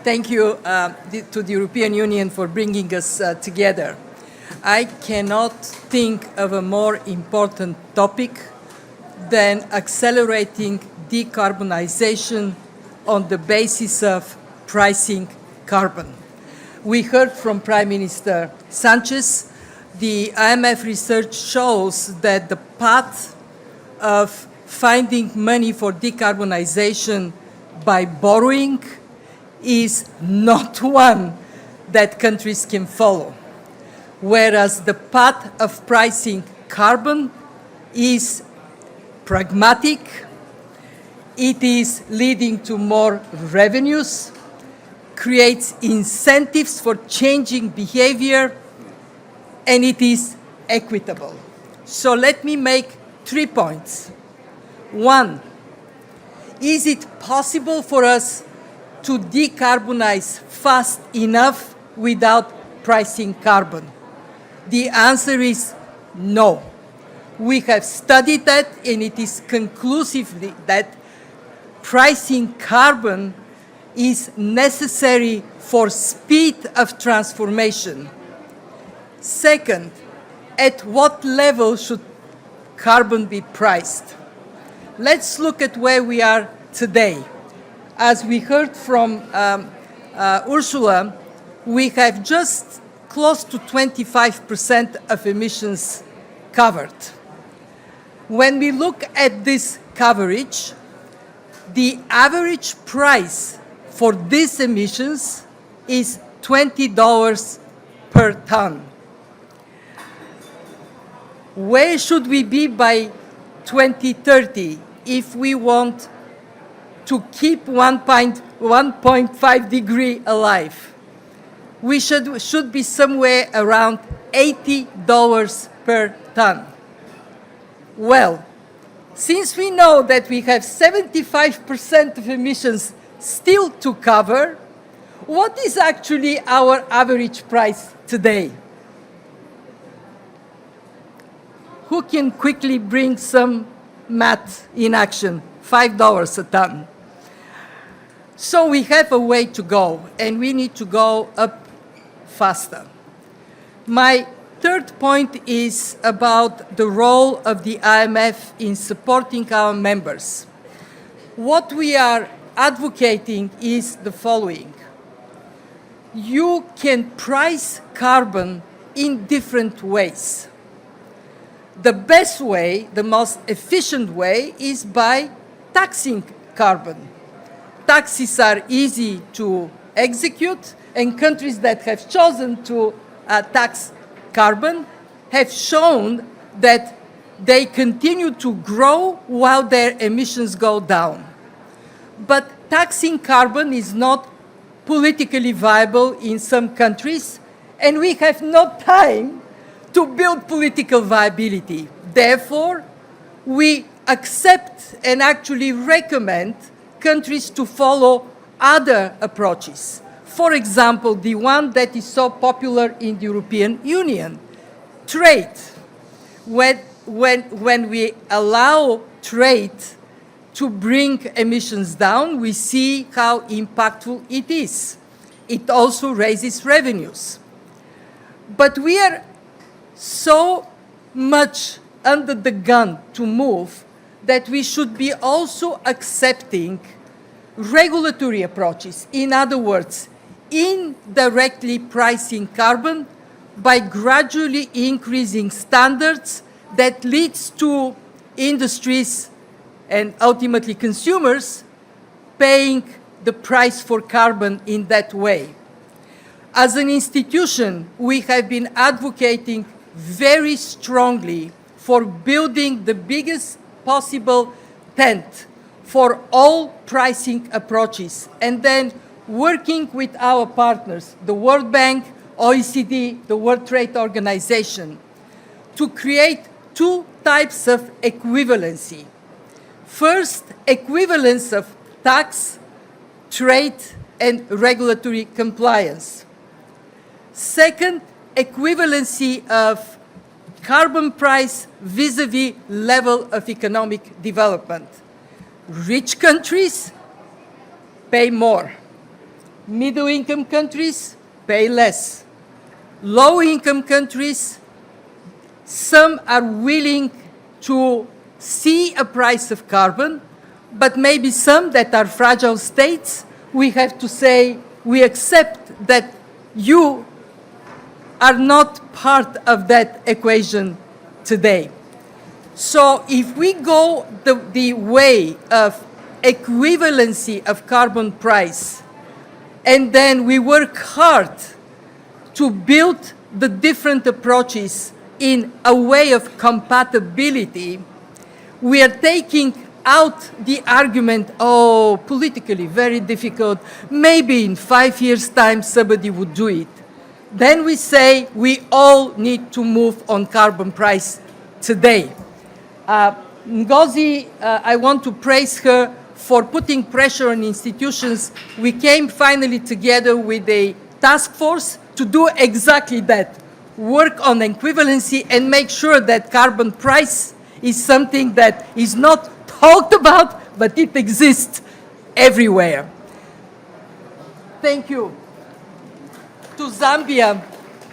Thank you to the European Union for bringing us together. I cannot think of a more important topic than accelerating decarbonization on the basis of pricing carbon. We heard from Prime Minister Sanchez. The IMF research shows that the path of finding money for decarbonization by borrowing is not one that countries can follow, whereas the path of pricing carbon is pragmatic, it is leading to more revenues, creates incentives for changing behavior, and it is equitable. So let me make 3 points. One, is it possible for us to decarbonize fast enough without pricing carbon? The answer is no. We have studied that, and it is conclusively that pricing carbon is necessary for speed of transformation. Second, at what level should carbon be priced? Let's look at where we are today. As we heard from Ursula, we have just close to 25% of emissions covered. When we look at this coverage, the average price for these emissions is $20 per ton. Where should we be by 2030 if we want to keep 1.5 degree alive? We should be somewhere around $80 per ton. Well, since we know that we have 75% of emissions still to cover, what is actually our average price today? Who can quickly bring some math in action? $5 a ton. So we have a way to go, and we need to go up faster. My third point is about the role of the IMF in supporting our members. What we are advocating is the following. You can price carbon in different ways. The best way, the most efficient way, is by taxing carbon. Taxes are easy to execute, and countries that have chosen to tax carbon have shown that they continue to grow while their emissions go down. But taxing carbon is not politically viable in some countries, and we have no time to build political viability. Therefore, we accept and actually recommend countries to follow other approaches. For example, the one that is so popular in the European Union, trade. When we allow trade to bring emissions down, we see how impactful it is. It also raises revenues. But we are so much under the gun to move that we should be also accepting regulatory approaches. In other words, indirectly pricing carbon by gradually increasing standards that leads to industries and ultimately consumers paying the price for carbon in that way. As an institution, we have been advocating very strongly for building the biggest possible tent for all pricing approaches, and then working with our partners, the World Bank, OECD, the World Trade Organization, to create two types of equivalency. First, equivalence of tax, trade, and regulatory compliance. Second, equivalency of carbon price vis-à-vis level of economic development. Rich countries pay more. Middle-income countries pay less. Low-income countries, some are willing to see a price of carbon, but maybe some that are fragile states, we have to say, we accept that you are not part of that equation today. So if we go the way of equivalency of carbon price, and then we work hard to build the different approaches in a way of compatibility, we are taking out the argument, oh, politically very difficult, maybe in 5 years' time somebody would do it. Then we say we all need to move on carbon price today. Ngozi, I want to praise her for putting pressure on institutions. We came finally together with a task force to do exactly that, work on equivalency and make sure that carbon price is something that is not talked about, but it exists everywhere. Thank you to Zambia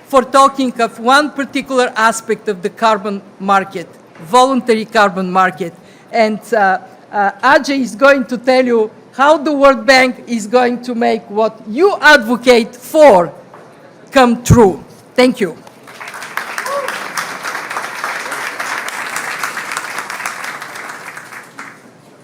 for talking of one particular aspect of the carbon market, voluntary carbon market. And Ajay is going to tell you how the World Bank is going to make what you advocate for come true. Thank you.